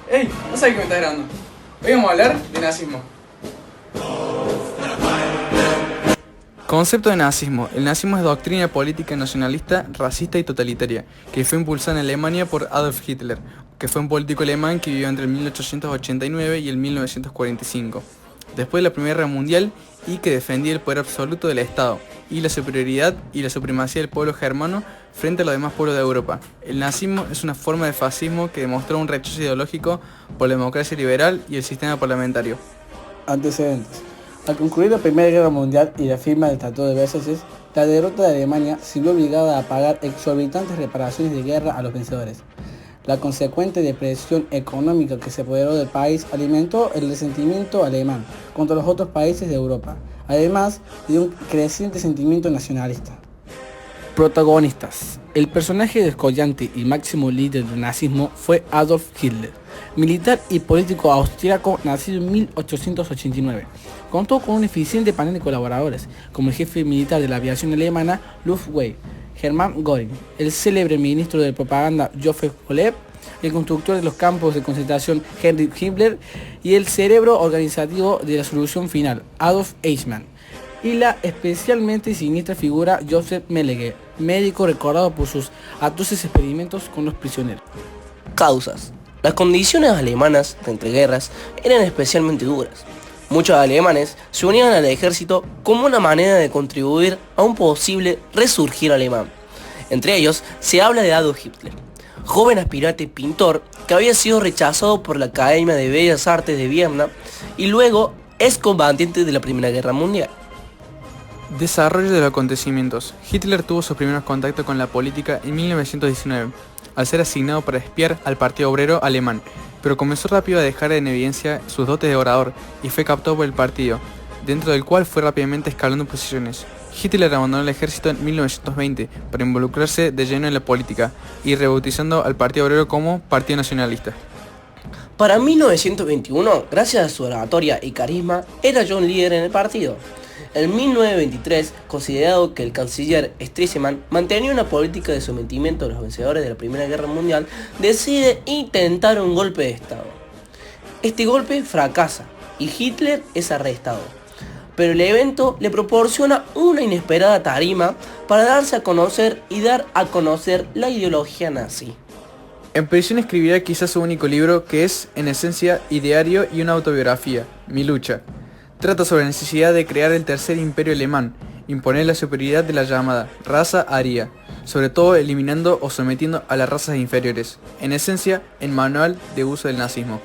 Ey, no sabes que me estás grabando. Hoy vamos a hablar de nazismo. Concepto de nazismo. El nazismo es doctrina política nacionalista, racista y totalitaria, que fue impulsada en Alemania por Adolf Hitler, que fue un político alemán que vivió entre el 1889 y el 1945, después de la Primera Guerra Mundial, y que defendía el poder absoluto del Estado y la superioridad y la supremacía del pueblo germano frente a los demás pueblos de Europa. El nazismo es una forma de fascismo que demostró un rechazo ideológico por la democracia liberal y el sistema parlamentario. Antecedentes. Al concluir la Primera Guerra Mundial y la firma del Tratado de Versalles, la derrota de Alemania se vio obligada a pagar exorbitantes reparaciones de guerra a los vencedores. La consecuente depresión económica que se apoderó del país alimentó el resentimiento alemán contra los otros países de Europa, además de un creciente sentimiento nacionalista. Protagonistas. El personaje descollante y máximo líder del nazismo fue Adolf Hitler, militar y político austriaco nacido en 1889. Contó con un eficiente panel de colaboradores, como el jefe militar de la aviación alemana Luftwaffe, Hermann Göring, el célebre ministro de propaganda Joseph Goebbels, el constructor de los campos de concentración Heinrich Himmler y el cerebro organizativo de la solución final Adolf Eichmann, y la especialmente siniestra figura Joseph Mengele, médico recordado por sus atroces experimentos con los prisioneros. Causas. Las condiciones alemanas de entreguerras eran especialmente duras. Muchos alemanes se unían al ejército como una manera de contribuir a un posible resurgir alemán. Entre ellos se habla de Adolf Hitler, joven aspirante pintor que había sido rechazado por la Academia de Bellas Artes de Viena y luego excombatiente de la Primera Guerra Mundial. Desarrollo de los acontecimientos. Hitler tuvo sus primeros contactos con la política en 1919, al ser asignado para espiar al Partido Obrero Alemán, pero comenzó rápido a dejar en evidencia sus dotes de orador y fue captado por el partido, dentro del cual fue rápidamente escalando posiciones. Hitler abandonó el ejército en 1920 para involucrarse de lleno en la política y rebautizando al Partido Obrero como Partido Nacionalista. Para 1921, gracias a su oratoria y carisma, era ya un líder en el partido. En 1923, considerado que el canciller Stresemann mantenía una política de sometimiento a los vencedores de la Primera Guerra Mundial, decide intentar un golpe de Estado. Este golpe fracasa y Hitler es arrestado, pero el evento le proporciona una inesperada tarima para darse a conocer y dar a conocer la ideología nazi. En prisión escribirá quizás su único libro, que es, en esencia, ideario y una autobiografía, Mi lucha. Trata sobre la necesidad de crear el tercer imperio alemán, imponer la superioridad de la llamada raza aria, sobre todo eliminando o sometiendo a las razas inferiores, en esencia, el manual de uso del nazismo.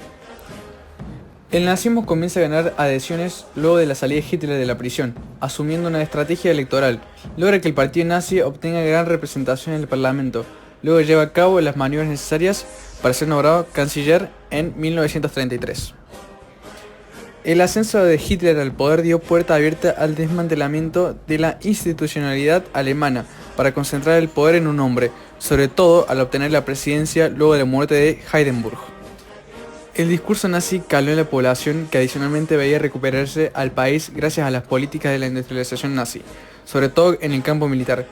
El nazismo comienza a ganar adhesiones luego de la salida de Hitler de la prisión, asumiendo una estrategia electoral, logra que el partido nazi obtenga gran representación en el parlamento, luego lleva a cabo las maniobras necesarias para ser nombrado canciller en 1933. El ascenso de Hitler al poder dio puerta abierta al desmantelamiento de la institucionalidad alemana para concentrar el poder en un hombre, sobre todo al obtener la presidencia luego de la muerte de Hindenburg. El discurso nazi caló en la población, que adicionalmente veía recuperarse al país gracias a las políticas de la industrialización nazi, sobre todo en el campo militar.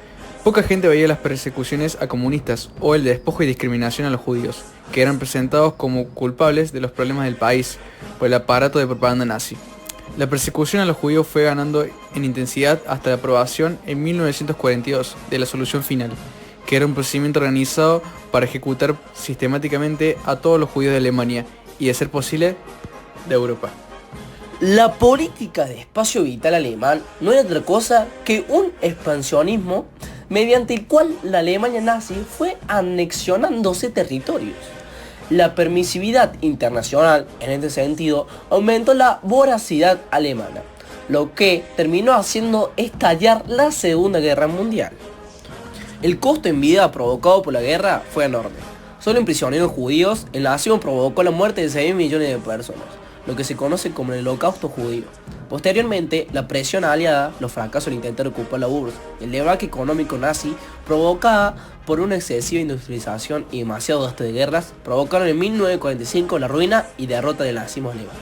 Poca gente veía las persecuciones a comunistas o el despojo y discriminación a los judíos, que eran presentados como culpables de los problemas del país por el aparato de propaganda nazi. La persecución a los judíos fue ganando en intensidad hasta la aprobación en 1942 de la solución final, que era un procedimiento organizado para ejecutar sistemáticamente a todos los judíos de Alemania y, de ser posible, de Europa. La política de espacio vital alemán no era otra cosa que un expansionismo mediante el cual la Alemania nazi fue anexionándose territorios. La permisividad internacional, en este sentido, aumentó la voracidad alemana, lo que terminó haciendo estallar la Segunda Guerra Mundial. El costo en vida provocado por la guerra fue enorme. Solo en prisioneros judíos, el nazismo provocó la muerte de 6 millones de personas, lo que se conoce como el Holocausto judío. Posteriormente, la presión aliada, los fracasos en intentar ocupar la URSS y el debacle económico nazi provocada por una excesiva industrialización y demasiado gasto de guerras, provocaron en 1945 la ruina y derrota del nazismo alemán.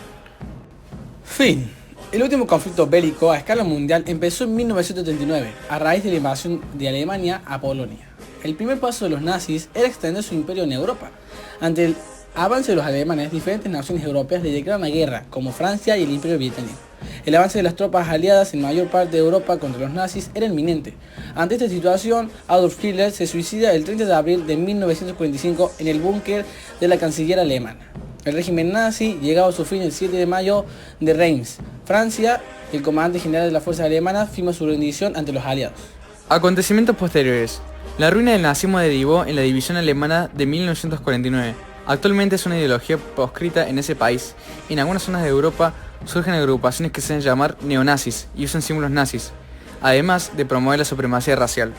Fin. El último conflicto bélico a escala mundial empezó en 1939, a raíz de la invasión de Alemania a Polonia. El primer paso de los nazis era extender su imperio en Europa. Ante el avance de los alemanes, diferentes naciones europeas le declaran la guerra, como Francia y el Imperio Británico. El avance de las tropas aliadas en mayor parte de Europa contra los nazis era inminente. Ante esta situación, Adolf Hitler se suicida el 30 de abril de 1945 en el búnker de la canciller alemana. El régimen nazi llegaba a su fin el 7 de mayo de Reims, Francia. El comandante general de las fuerzas alemanas firma su rendición ante los aliados. Acontecimientos posteriores. La ruina del nazismo derivó en la división alemana de 1949. Actualmente es una ideología proscrita en ese país. En algunas zonas de Europa surgen agrupaciones que se hacen llamar neonazis y usan símbolos nazis, además de promover la supremacía racial.